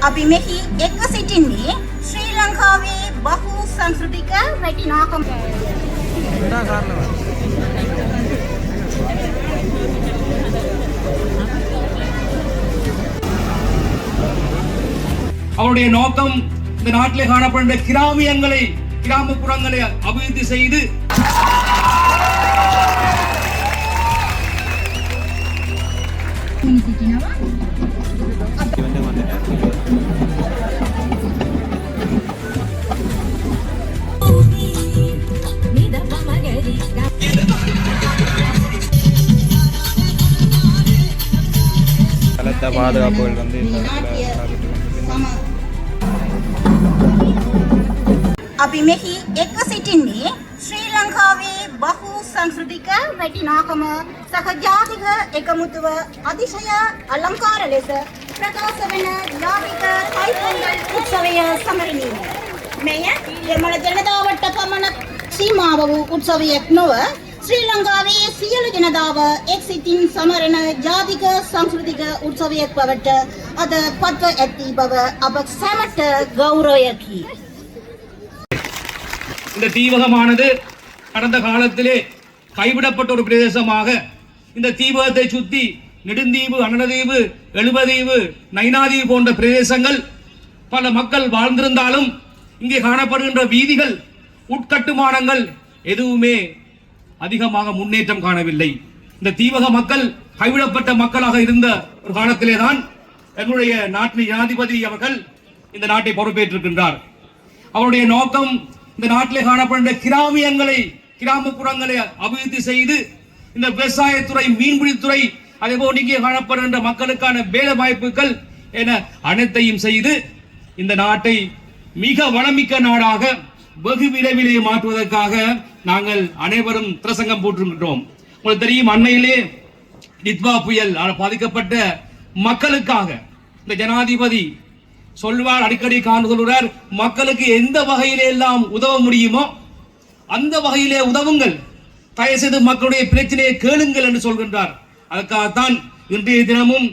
අපි මෙහි එක්ව සිටින්නේ ශ්‍රී ලංකාවේ බහු සංස්කෘතික වටිනාකම් அவருடைய நோக்கம் இந்த நாட்டிலே காணப்படுகின்ற கிராமியங்களை கிராமப்புறங்களை அபிவிருத்தி செய்து பாதுகாப்புகள் வந்து අපි මෙහි එක්ව සිටින්නේ ශ්‍රී ලංකාවේ බහු සංස්කෘතික වටිනාකම සහ ජාතික එකමුතුව අතිශය අලංකාර ලෙස ප්‍රකාශ වන යාවික තයිපොංගල් උත්සවය සමරණීය. මෙය දෙමළ ජනතාවට පමණ සීමාව වූ උත්සවයක් නොව ශ්‍රී ලංකාවේ සියලු ජනතාව එක් සිතින් සමරන ජාතික සංස්කෘතික උත්සවයක් බවට අද පත්ව ඇති බව අප සැමට ගෞරවයකි. இந்த தீவகமானது கடந்த காலத்திலே கைவிடப்பட்ட ஒரு பிரதேசமாக இந்த தீவகத்தை சுற்றி நெடுந்தீவு, அனலதீவு, எழுபதீவு, நைனாதீவு போன்ற பிரதேசங்கள் பல மக்கள் வாழ்ந்திருந்தாலும் இங்கே காணப்படுகின்ற வீதிகள், உட்கட்டுமானங்கள் எதுவுமே அதிகமாக முன்னேற்றம் காணவில்லை. இந்த தீவக மக்கள் கைவிடப்பட்ட மக்களாக இருந்த ஒரு காலத்திலே தான் எங்களுடைய நாட்டின் ஜனாதிபதி அவர்கள் இந்த நாட்டை பொறுப்பேற்றிருக்கின்றார். அவருடைய நோக்கம் இந்த நாட்டிலே காணப்படுகின்ற கிராமியங்களை கிராமப்புறங்களை அபிவிருத்தி செய்து இந்த விவசாயத்துறை, மீன்பிடித்துறை, அதேபோல் இங்கே காணப்படுகின்ற மக்களுக்கான வேலை வாய்ப்புகள் என அனைத்தையும் செய்து இந்த நாட்டை மிக வளமிக்க நாடாக வெகு விரைவிலே மாற்றுவதற்காக நாங்கள் அனைவரும் திரசங்கம் போட்டிருக்கின்றோம். உங்களுக்கு தெரியும், அண்மையிலே நித்வா புயல் பாதிக்கப்பட்ட மக்களுக்காக இந்த ஜனாதிபதி சொல்வார், அடிக்கடி காண்கிறார், மக்களுக்கு எந்த வகையிலே எல்லாம் உதவ முடியுமோ அந்த வகையிலே உதவுங்கள், தயவு செய்து மக்களுடைய பிரச்சனையை கேளுங்கள் என்று சொல்கின்றார். அதுக்காகத்தான் இன்றைய தினமும்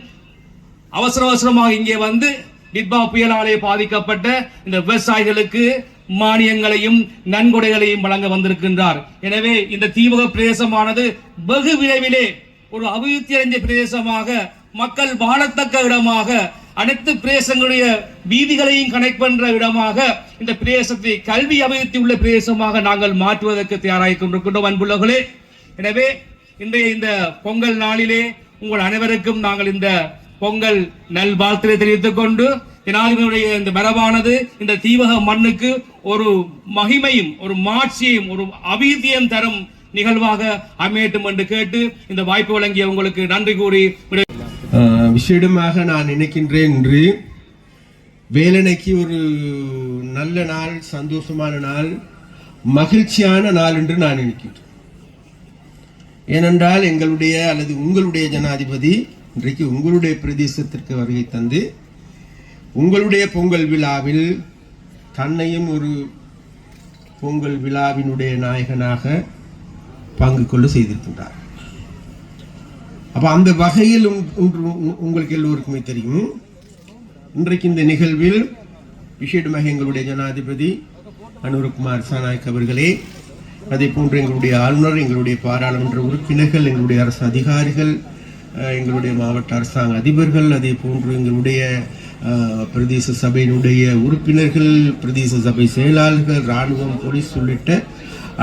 அவசரமாக இங்கே வந்து நித்வா புயலாலே பாதிக்கப்பட்ட இந்த விவசாயிகளுக்கு மானியங்களையும் நன்கொடைகளையும் வழங்க வந்திருக்கின்றார். எனவே இந்த தீவக பிரதேசமானது வெகு விரைவிலே ஒரு அபிவிருத்தி அடைந்த பிரதேசமாக, மக்கள் வாழத்தக்க இடமாக, அனைத்து பிரதேசங்களுடைய வீதிகளையும் கனெக்ட் பண்ற இடமாக இந்த பிரதேசத்தை கல்வி அபிவிருத்தி உள்ள பிரதேசமாக நாங்கள் மாற்றுவதற்கு தயாராகிக் கொண்டிருக்கின்றோம் அன்புள்ளவர்களே. எனவே இன்றைய இந்த பொங்கல் நாளிலே உங்கள் அனைவருக்கும் நாங்கள் இந்த பொங்கல் நல்வாழ்த்துரை தெரிவித்துக் கொண்டு, ஜனாதிபதியுடைய இந்த மரபானது இந்த தீவக மண்ணுக்கு ஒரு மகிமையும் ஒரு மாட்சியையும் ஒரு அபிவிருத்தியும் தரும் நிகழ்வாக அமையட்டும் என்று கேட்டு இந்த வாய்ப்பு வழங்கிய உங்களுக்கு நன்றி கூறி விசேடமாக நான் நினைக்கின்றேன். இன்று வேலனைக்கு ஒரு நல்ல நாள், சந்தோஷமான நாள், மகிழ்ச்சியான நாள் என்று நான் நினைக்கின்றேன். ஏனென்றால் எங்களுடைய அல்லது உங்களுடைய ஜனாதிபதி இன்றைக்கு உங்களுடைய பிரதேசத்திற்கு வருகை தந்து உங்களுடைய பொங்கல் விழாவில் தன்னையும் ஒரு பொங்கல் விழாவினுடைய நாயகனாக பங்கு கொள்ள செய்திருக்கின்றார். அப்போ அந்த வகையில் உங்களுக்கு எல்லோருக்குமே தெரியும், இன்றைக்கு இந்த நிகழ்வில் விசேடமாக எங்களுடைய ஜனாதிபதி அனுரகுமார் சாநாயக் அவர்களே, அதே போன்று எங்களுடைய ஆளுநர், எங்களுடைய பாராளுமன்ற உறுப்பினர்கள், எங்களுடைய அரசு அதிகாரிகள், எங்களுடைய மாவட்ட அரசாங்க அதிபர்கள், அதே போன்று எங்களுடைய பிரதேச சபையினுடைய உறுப்பினர்கள், பிரதேச சபை செயலாளர்கள், இராணுவம், போலீஸ் உள்ளிட்ட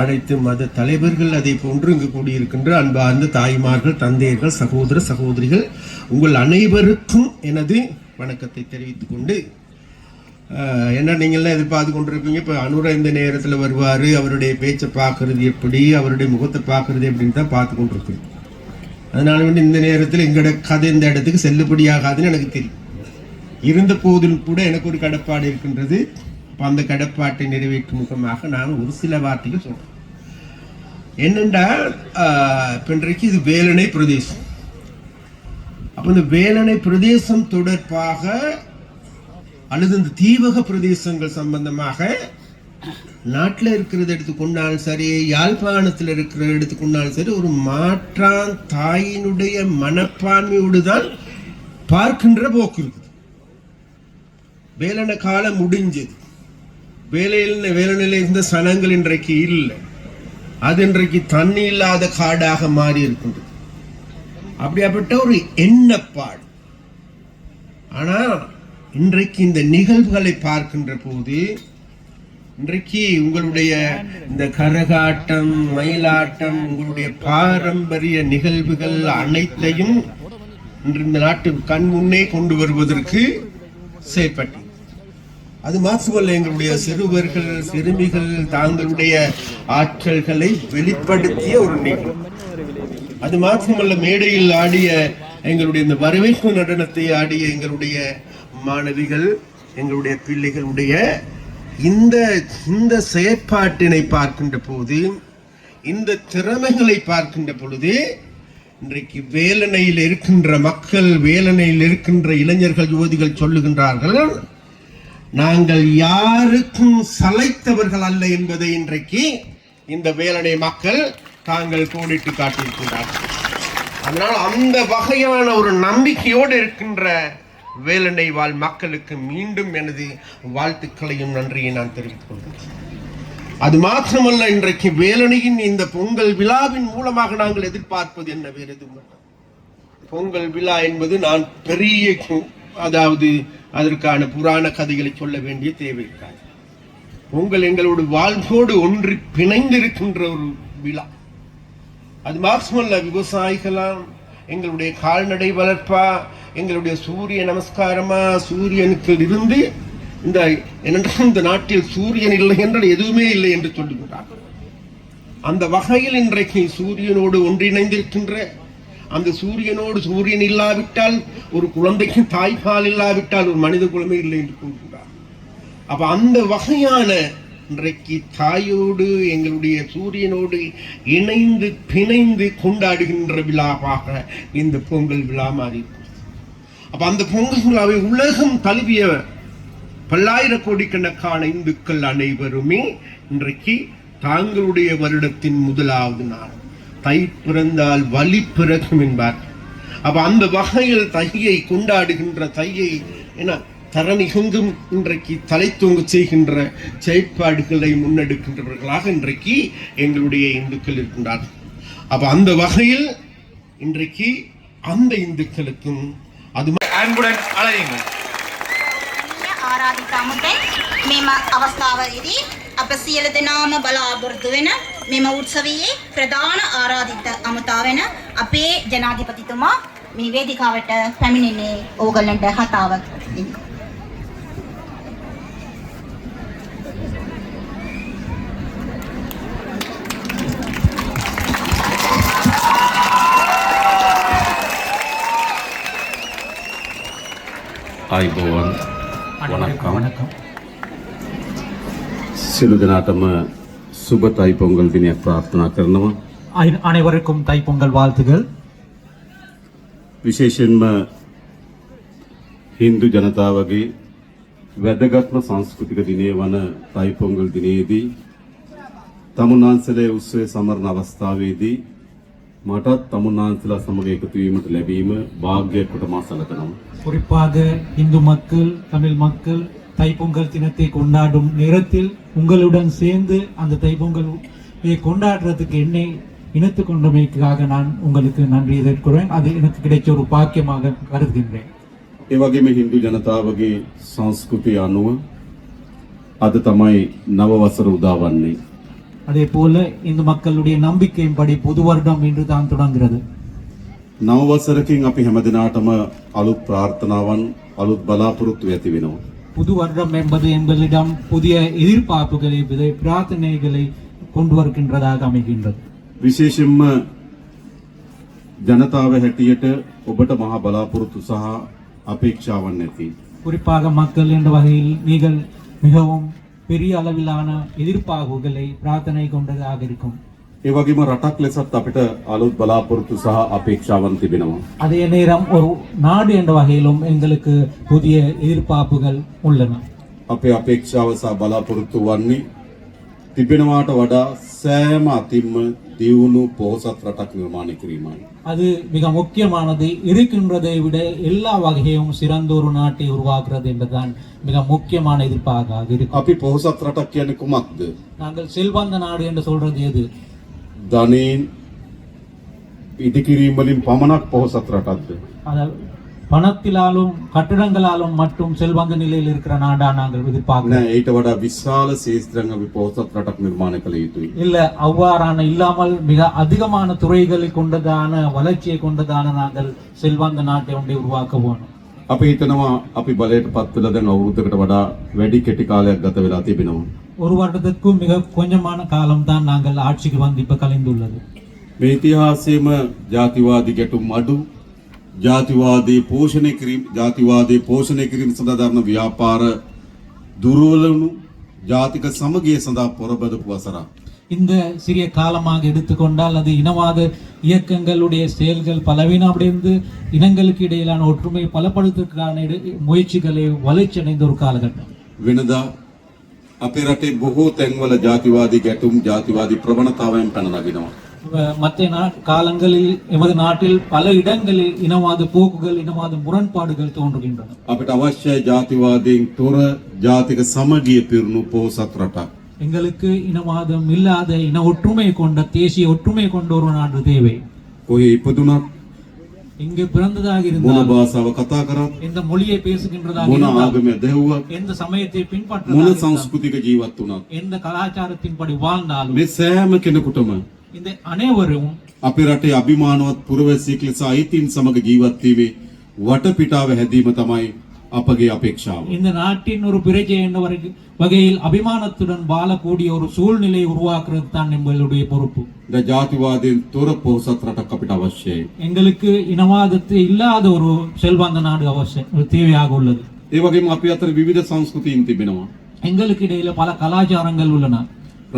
அனைத்து மத தலைவர்கள், அதே போன்று இங்கு கூடியிருக்கின்ற அன்பார்ந்த தாய்மார்கள், தந்தையர்கள், சகோதர சகோதரிகள், உங்கள் அனைவருக்கும் எனது வணக்கத்தை தெரிவித்துக் கொண்டு, என்ன நீங்கள்லாம் எதிர்பார்த்து கொண்டிருப்பீங்க, இப்போ அனுர இந்த நேரத்தில் வருவார், அவருடைய பேச்சை பார்க்கறது எப்படி, அவருடைய முகத்தை பார்க்கறது எப்படின்னு தான் பார்த்து கொண்டிருக்கோம். அதனால வந்து இந்த நேரத்தில் எங்களோட கதை இந்த இடத்துக்கு செல்லுபடியாகாதுன்னு எனக்கு தெரியும். இருந்த போதிலும் கூட எனக்கு ஒரு கடப்பாடு இருக்கின்றது. அப்போ அந்த கடப்பாட்டை நிறைவேற்றும் முகமாக நான் ஒரு சில வார்த்தைகள் சொல்கிறேன். என்னென்றால் இன்றைக்கு இது வேலனை பிரதேசம். அப்போ இந்த வேலனை பிரதேசம் தொடர்பாக அல்லது இந்த தீவக பிரதேசங்கள் சம்பந்தமாக நாட்டில் இருக்கிறத எடுத்துக்கொண்டாலும் சரி, யாழ்ப்பாணத்தில் இருக்கிற எடுத்துக்கொண்டாலும் சரி, ஒரு மாற்றான் தாயினுடைய மனப்பான்மையோடு தான் பார்க்கின்ற போக்கு இருக்குது. வேலன காலம் முடிஞ்சது. வேலனையில இருந்த சனங்கள் இன்றைக்கு இல்லை. அது இன்றைக்கு தண்ணி இல்லாத காடாக மாறி இருக்கின்றது. அப்படியாப்பட்ட ஒரு எண்ணப்பாடு. ஆனா இன்றைக்கு இந்த நிகழ்வுகளை பார்க்கின்ற போது, இன்றைக்கு உங்களுடைய இந்த கரகாட்டம், மயிலாட்டம், உங்களுடைய பாரம்பரிய நிகழ்வுகள் அனைத்தையும் இன்று இந்த நாட்டு கண் முன்னே கொண்டு வருவதற்கு செயற்பட்டு, அது மாத்திரமல்ல, எங்களுடைய சிறுவர்கள் சிறுமிகள் தாங்களுடைய ஆற்றல்களை வெளிப்படுத்திய ஒரு நிகழ்வு. அது மாத்திரமல்ல, மேடையில் ஆடிய எங்களுடைய இந்த வரவேற்பு நடனத்தை ஆடிய எங்களுடைய மாணவிகள், எங்களுடைய பிள்ளைகளுடைய இந்த செயற்பாட்டினை பார்க்கின்ற போது, இந்த திறமைகளை பார்க்கின்ற பொழுது, இன்றைக்கு வேலனையில் இருக்கின்ற மக்கள், வேலனையில் இருக்கின்ற இளைஞர்கள், யுவதிகள் சொல்லுகின்றார்கள், நாங்கள் யாருக்கும் சளைத்தவர்கள் அல்ல என்பதை இன்றைக்கு இந்த வேலனை மக்கள் தாங்கள் கோடிட்டு காட்டியிருக்கின்றார்கள். அதனால் அந்த வகையான ஒரு நம்பிக்கையோடு இருக்கின்ற வேலனை வாழ் மக்களுக்கு மீண்டும் எனது வாழ்த்துக்களையும் நன்றியை நான் தெரிவித்துக் கொள்கிறேன். அது மாத்திரமல்ல, இன்றைக்கு வேலனையின் இந்த பொங்கல் விழாவின் மூலமாக நாங்கள் எதிர்பார்ப்பது என்ன? வேறு எதுவும் பொங்கல் விழா என்பது நான் பெரிய, அதாவது அதற்கான புராண கதைகளை சொல்ல வேண்டிய தேவை இருக்காது. பொங்கல் எங்களோட வாழ்வோடு ஒன்றி பிணைந்திருக்கின்ற ஒரு விழா. அது மாத்திரமல்ல, விவசாயிகளாம், எங்களுடைய கால்நடை வளர்ப்பா, எங்களுடைய சூரிய நமஸ்காரமா, சூரியனுக்கு இருந்து இந்த நாட்டில் சூரியன் இல்லை என்றால் எதுவுமே இல்லை என்று சொல்லுகிறார்கள். அந்த வகையில் இன்றைக்கு சூரியனோடு ஒன்றிணைந்திருக்கின்ற, அந்த சூரியன் இல்லாவிட்டால் ஒரு குழந்தைக்கு தாய்ப்பால் இல்லாவிட்டால் ஒரு மனித குலமே இல்லை என்று கூறுகிறார். அப்ப அந்த வகையான இன்றைக்கு தாயோடு எங்களுடைய சூரியனோடு இணைந்து பிணைந்து கொண்டாடுகின்ற விழாவாக இந்த பொங்கல் விழா மாறி. அப்ப அந்த பொங்கல் விழாவை உலகம் தழுவிய பல்லாயிரக்கோடிக்கணக்கான இந்துக்கள் அனைவருமே இன்றைக்கு தாங்களுடைய வருடத்தின் முதலாவது நாள், தை பிறந்தால் வழி பிறக்கும் என்பார். அப்ப அந்த வகையில் தையை கொண்டாடுகின்ற, தையை என தரணிகெங்கும் இன்றைக்கு தலை தூங்க செய்கின்ற செயற்பாடுகளை முன்னெடுக்கின்றவர்களாக இன்றைக்கு எங்களுடைய இந்துக்கள் இருக்கின்றார்கள். அப்ப அந்த வகையில் இன்றைக்கு அந்த இந்துக்களுக்கும் அது அன்புடன் அழையுங்கள். ආරාධිත අමුතෙන් මෙම අවස්ථාවේදී අප සියලු දෙනාම බලාපොරොත්තු වෙන මෙම උත්සවයේ ප්‍රධාන ආරාධිත අමුතා වෙන අපේ ජනාධිපතිතුමා මේ වේදිකාවට පැමිණෙන්නේ ඕගලන්ට කතාවක් දෙන්න. ආයිබෝවන් வணக்கம். சிறு தினாட்டம சுப தைப்பொங்கல் தின பிரார்த்தனா කරනවා. அனைவருக்கும் தைப்பொங்கல் வாழ்த்துகள். විශේෂයෙන්ම හින්දු ජනතාවගේ වැදගත්ම සංස්කෘතික දිනය වන தைப்பொங்கல் දිනයේදී තමුන්නාන්සලේ උත්සවය සමරන අවස්ථාවේදී මටත් තමුන්නාන්සලා සමග එකතු වීමට ලැබීම වාග්යයක් කොට මා සැලකනවා. குறிப்பாக இந்து மக்கள், தமிழ் மக்கள் தைப்பொங்கல் தினத்தை கொண்டாடும் நேரத்தில் உங்களுடன் சேர்ந்து அந்த தைப்பொங்கலை கொண்டாடுறதுக்கு என்னை இணைத்து கொண்டமைக்காக நான் உங்களுக்கு நன்றி எதிர்க்கிறேன். அது எனக்கு கிடைச்ச ஒரு பாக்கியமாக கருதுகின்றேன். ඒ වගේම හින්දු ජනතාවගේ සංස්කෘතිය අනුව අද තමයි නව වසර උදා වන්නේ. அதே போல இந்து மக்களுடைய நம்பிக்கையின்படி புது வருடம் இன்று தான் தொடங்குகிறது. නව වසරකින් අපි හැමදිනාටම අලුත් ප්‍රාර්ථනාවන්, අලුත් බලාපොරොත්තු ඇති වෙනවා. புது வருடம் என்பது எங்களிடம் புதிய எதிர்பார்ப்புகளை, பிரார்த்தனைகளை கொண்டு வருகின்றதாக அமைகின்றது. විශේෂයෙන්ම ජනතාව හැටියට ඔබට මහා බලාපොරොත්තු සහ අපේක්ෂාවන් ඇති. குறிப்பாக மக்கள் என்ற வகையில் நீங்கள் மிகவும் பெரிய அளவிலான எதிர்பார்ப்புகளை, பிரார்த்தனை கொண்டதாக இருக்கும். ඒ වගේම රටක් ලෙසත් අපිට අලුත් බලාපොරොත්තු සහ අපේක්ෂාවන් තිබෙනවා. அதே நேரம் ஒரு நாடு என்ற வகையிலும் எங்களுக்கு புதிய எதிர்பார்ப்புகள் உள்ளன. අපේ අපේක්ෂාව සහ බලාපොරොත්තු වන්නේ තිබෙනවාට වඩා සෑම අතින්ම දියුණු පොහොසත් රටක් නිර්මාණය කිරීමයි. அது மிக முக்கியமானது. இருக்கின்றதை விட எல்லா வகையும் சிறந்த ஒரு நாட்டை உருவாக்குறது என்பதுதான் மிக முக்கியமான எதிர்ப்பாக இருக்கும். අපි පොහොසත් රටක් කියන්නේ කුමක්ද? நாங்கள் செல்வந்த நாடு என்று சொல்றது எது? ධනයෙන් ඉදිකිරීම වලින් පමණක් පොහොසත් රටක්ද? அதாவது பணத்திலாலும் கட்டிடங்களாலும் மட்டும் செல்வந்த நிலையில் இருக்கிற நாடா நாங்கள் எதிர்பார்க்கிறோம்? නෑ, ඊට වඩා විශාල ශේත්‍රයක් අපි පොහොසත් රටක් නිර්මාණය කළ යුතුයි. இல்ல, அவ்வாறான இல்லாமல் மிக அதிகமான துறைகளை கொண்டதான வளர்ச்சியை கொண்டதான நாங்கள் செல்வந்த நாட்டை ஒன்றை உருவாக்க வேணும். අපි හිතනවා අපි බලයට පත් වෙලා දැන් අවුරුද්දකට වඩා වැඩි කෙටි කාලයක් ගත වෙලා තිබෙනවා. ஒரு வருடத்துக்கும் மிக கொஞ்சமான காலம் தான் நாங்கள் ஆட்சிக்கு வந்து இப்ப கலைந்துள்ளது. මේ ඉතිහාසයේම ජාතිවාදී ගැටුම් අඩු, ජාතිවාදී පෝෂණය කිරීම සඳහා දරන ව්‍යාපාර දුර්වල වුණු ජාතික සමගිය සඳහා පොරබදපු වසරක්. இந்த சிறிய காலமாக எடுத்துக்கொண்டால் அது இனவாத இயக்கங்களுடைய செயல்கள் பலவீனமடைந்து இனங்களுக்கு இடையிலான ஒற்றுமை பலப்படுத்துவதற்கான முயற்சிகளை வளர்ச்சி அடைந்த ஒரு காலகட்டம். වෙනදා අපේ රටේ බොහෝ තැන්වල ජාතිවාදී ගැටුම් ජාතිවාදී ප්‍රවණතාවයන් පැන නගිනවා. மற்ற காலங்களில் எமது நாட்டில் பல இடங்களில் இனவாத போக்குகள் இனவாத முரண்பாடுகள் தோன்றுகின்றன. අපිට අවශ්‍යයි ජාතිවාදයෙන් තොර ජාතික සමගිය පිරුණු පොහොසත් රටක්. எங்களுக்கு இனவாதம் இல்லாத இன ஒற்றுமை கொண்ட தேசிய ஒற்றுமை கொண்ட ஒரு நாடு தேவை. කොහේ ඉපදුනත් இங்கு பிறந்ததாக මොන இருந்தால் භාෂාව කතා කරත් எந்த மொழியை பேசுகின்றதாக මොන இருந்தால் ආගමේ දෙව්වත් எந்த சமயத்தை මොන பின்பற்ற සංස්කෘතික ජීවත් වුණත් எந்த கலாச்சாரத்தின்படி வாழ்ந்தாலும் මේ සෑම කෙනෙකුටම இந்த அனைவரும் අපේ රටේ අභිමානවත් පුරවැසියෙක් ලෙස අයිතීන් සමග ජීවත් වීමේ වටපිටාව හැදීම තමයි අපගේ අපේක්ෂාව. இந்த நாட்டின் ஒரு பிரஜை என்ற வகையில் அபிமானத்துடன் வாழக்கூடிய ஒரு சூழ்நிலையை உருவாக்குறது தான் எங்களுடைய பொறுப்பு. ද ජාතිවාදයෙන් තොර පොහොසත් රටක් අපිට අවශ්‍යයි. எங்களுக்கு இனவாதத்தை இல்லாத ஒரு செல்வந்த நாடு அவசியம் தேவையாக உள்ளது. ඒ වගේම අපි අතර විවිධ සංස්කෘතීන් තිබෙනවා. எங்களுக்கு இடையில பல கலாச்சாரங்கள் உள்ளன.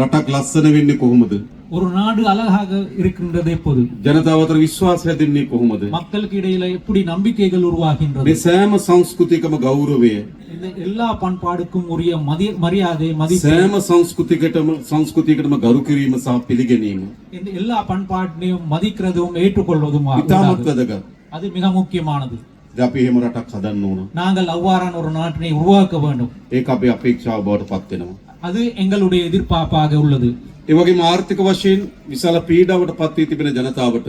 රටක් ලස්සන වෙන්නේ කොහොමද? ஒரு நாடு அழகாக இருக்கின்றது எப்போது? ජනතාව අතර විශ්වාස හැදෙන්නේ කොහොමද? மக்களுக்கு இடையில எப்படி நம்பிக்கைகள் உருவாகின்றது? මේ සෑම සංස්කෘතිකම ගෞරවය, இந்த எல்லா பண்பாடுக்கும் உரிய மரியாதை மதிப்பு, සෑම සංස්කෘතියකටම ගරු කිරීම සහ පිළිගැනීම இந்த எல்லா பண்பாட்டையும் மதிக்கிறதும் ஏற்றுக்கொள்வதும் ඉතාමත් වැදගත්. அது மிக முக்கியமானது. දැන් අපි එහෙම රටක් හදන්න ඕන. நாங்கள் அவ்வாறான ஒரு நாட்டினை உருவாக்க வேண்டும். ඒක අපේ අපේක්ෂාව බවට පත් වෙනවා. அது எங்களுடைய எதிர்பார்ப்பாக உள்ளது. ඒ වගේම ආර්ථික වශයෙන් විශාල පීඩාවට පත් වී තිබෙන ජනතාවට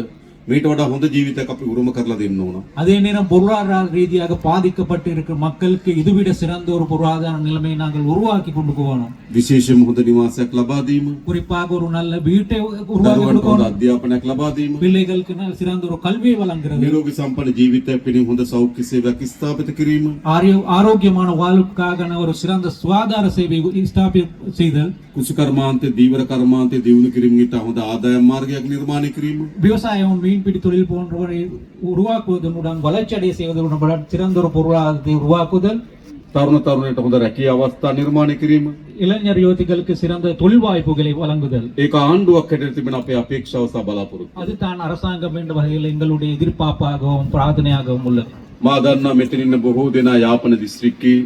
මීට වඩා හොඳ ජීවිතයක් අපි උරුම කරලා දෙන්න ඕන. அதே நேரம் பொருளாதார ரீதியாக பாதிக்கப்பட்டு இருக்கிற மக்களுக்கு இதுவிட சிறந்த ஒரு பொருளாதார நிலைமையை நாங்கள் உருவாக்கி கொண்டு போகணும். විශේෂයෙන්ම හොඳ නිවාසයක් ලබා දීම, குறிப்பாக ஒரு நல்ல வீட்டை உருவாக்கி දරුවන්ට හොඳ கொடுக்கணும். අධ්‍යාපනයක් ලබා දීම, பிள்ளைகளுக்கு சிறந்த ஒரு கல்வியை வழங்குறது, නිරෝගී සම්පන්න ජීවිතයක් පිණිස හොඳ සෞඛ්‍ය සේවයක් ස්ථාපිත කිරීම, ஆரோக்கியமான வாழ்வுக்காக ஒரு சிறந்த சுகாதார சேவை செய்தல், කුෂිකර්මාන්තයේ දීවර කර්මාන්තයේ දියුණු කිරීමට හොඳ ආදායම් මාර්ගයක් නිර්මාණය කිරීම, விவசாயம் மீன்பிடி தொழில் போன்றவரை உருவாக்குவதனுடன் வளர்ச்சி அடைய செய்வதனுடன் சிறந்த ஒரு பொருளாதாரத்தை உருவாக்குதல், තරුණ තරුණයට හොඳ රැකියා අවස්ථා නිර්මාණය කිරීම. இளைஞர் யுவதிகளுக்கு சிறந்த தொழில் வாய்ப்புகளை வழங்குதல். ඒක ආණ්ඩුවක් හැටියට තිබෙන අපේ අපේක්ෂාව සහ බලාපොරොත්තු. அதுதான் அரசாங்கம் என்ற வகையில் எங்களுடைய எதிர்பார்ப்பாகவும் பிரார்த்தனையாகவும் உள்ளது. මා දන්නා මෙතන ඉන්න බොහෝ දෙනා යාපන දිස්ත්‍රික්කයේ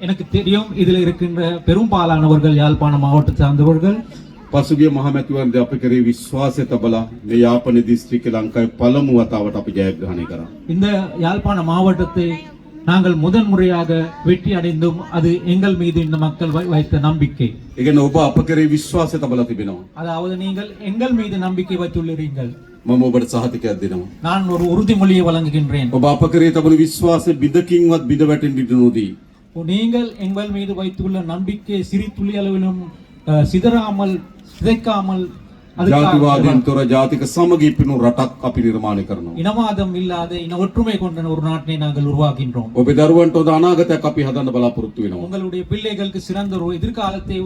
எனக்கு தெரியும் இதுல இருக்கின்ற பெரும்பாலானவர்கள் யாழ்ப்பாண மாவட்டத்தை சார்ந்தவர்கள். පසුගිය මහමැතිවරණදී අප කෙරේ විශ්වාසය තබලා මේ යාපන දිස්ත්‍රික්කයේ ලංකාවේ පළමු වතාවට අපි ජයග්‍රහණය කරා. இந்த யாழ்ப்பாண மாவட்டத்தை நாங்கள் முதன்முறையாக வெற்றி அடைந்தும் அது எங்கள் மீது இந்த மக்கள் வைத்த நம்பிக்கை. ඒ කියන්නේ ඔබ අප කෙරේ විශ්වාසය තබලා තිබෙනවා. அதாவது நீங்கள் எங்கள் மீது நம்பிக்கை வைத்துள்ளீர்கள். මම ඔබට සහතිකයක් දෙනවා. நான் ஒரு உறுதிமொழியை வழங்குகின்றேன். ඔබ අප කෙරේ තබන විශ්වාසය බිඳකින්වත් බිඳ වැටෙන්න ඉඩ නොදී நீங்கள் எங்கள் மீது வைத்துள்ள நம்பிக்கை சிறு துளி அளவிலும் சிதறாமல் சிதைக்காமல் ජාතිවාදයෙන් තොර ජාතික සමගිය පිණු රටක් අපි නිර්මාණය කරනවා. இனவாதம் இல்லாத இன ஒற்றுமை கொண்ட ஒரு நாட்டை நாங்கள் உருவாக்கின்றோம். ඔබේ දරුවන්ට හොඳ අනාගතයක් අපි හදන්න බලාපොරොත්තු වෙනවා. உங்களுடைய பிள்ளைகளுக்கு சிறந்த ஒரு எதிர்காலத்தை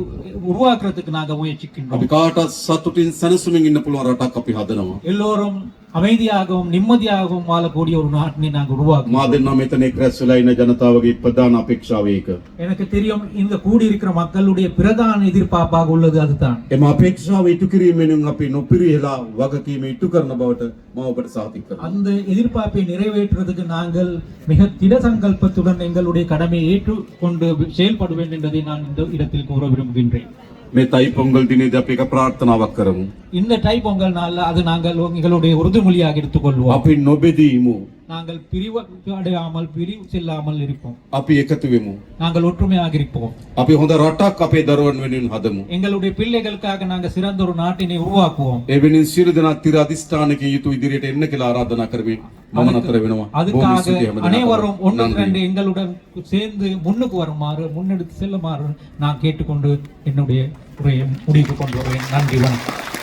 உருவாக்குறதுக்கு நாங்கள் முயற்சிக்கின்றோம். අපි කාටත් සතුටින් සැනසුමින් ඉන්න පුළුවන් රටක් අපි හදනවා. எல்லோரும் அமைதியாகவும் நிம்மதியாகவும் வாழக்கூடிய ஒரு நாட்டினை நாங்கள் உருவாக்குவோம். මා දෙන්නා මෙතන එක් රැස් වෙලා ඉන්න ජනතාවගේ ප්‍රධාන අපේක්ෂාව ඒක. எனக்கு தெரியும் இந்த கூடியிருக்கிற மக்களுடைய பிரதான எதிர்பார்ப்பாக உள்ளது அதுதான். එම අපේක්ෂාව ඉටු කිරීමෙන් අපි නොපිරිහෙලා වගකීම ඉටු කරන බවට මම ඔබට සාතික කරනවා. அந்த எதிர்பார்ப்பை நிறைவேற்றுவதற்கு நாங்கள் மிக திட சங்கல்பத்துடன் எங்களுடைய கடமையை ஏற்றுக்கொண்டு செயல்படுவேன் என்பதை நான் இந்த இடத்தில் கூற விரும்புகின்றேன். මේ තයි පොංගල් දිනේදී අපි එක ප්‍රාර්ථනාවක් කරමු. இந்த தை பொங்கல் நாள்ல அது நாங்கள் எங்களுடைய உறுதிமொழியாக எடுத்துக்கொள்வோம். අපි නොබෙදීමු. நாங்கள் பிரிவு அடையாமல் பிரிவு செல்லாமல் இருப்போம். අපි එකතු වෙමු. நாங்கள் ஒற்றுமையாக இருப்போம். අපි හොඳ රටක් අපේ දරුවන් වෙනුවෙන් හදමු. எங்களுடைய பிள்ளைகளுக்காக நாங்கள் சிறந்த ஒரு நாட்டினை உருவாக்குவோம். ඒ වෙනුවෙන් සියලු දෙනා තිර අධිෂ්ඨානකින් යුතු ඉදිරියට එන්න කියලා ආරාධනා කරමින් මම නතර වෙනවා. බොහොම அதுக்காக ස්තුතියි හැමදෙනාටම. அனைவரும் ஒன்று නන්දි. திரண்டு எங்களுடன் சேர்ந்து முன்னுக்கு வருமாறு முன்னெடுத்து செல்லுமாறு நான் கேட்டுக்கொண்டு என்னுடைய உரையை முடிவுக்கு கொண்டு வருவேன். நன்றி, வணக்கம்.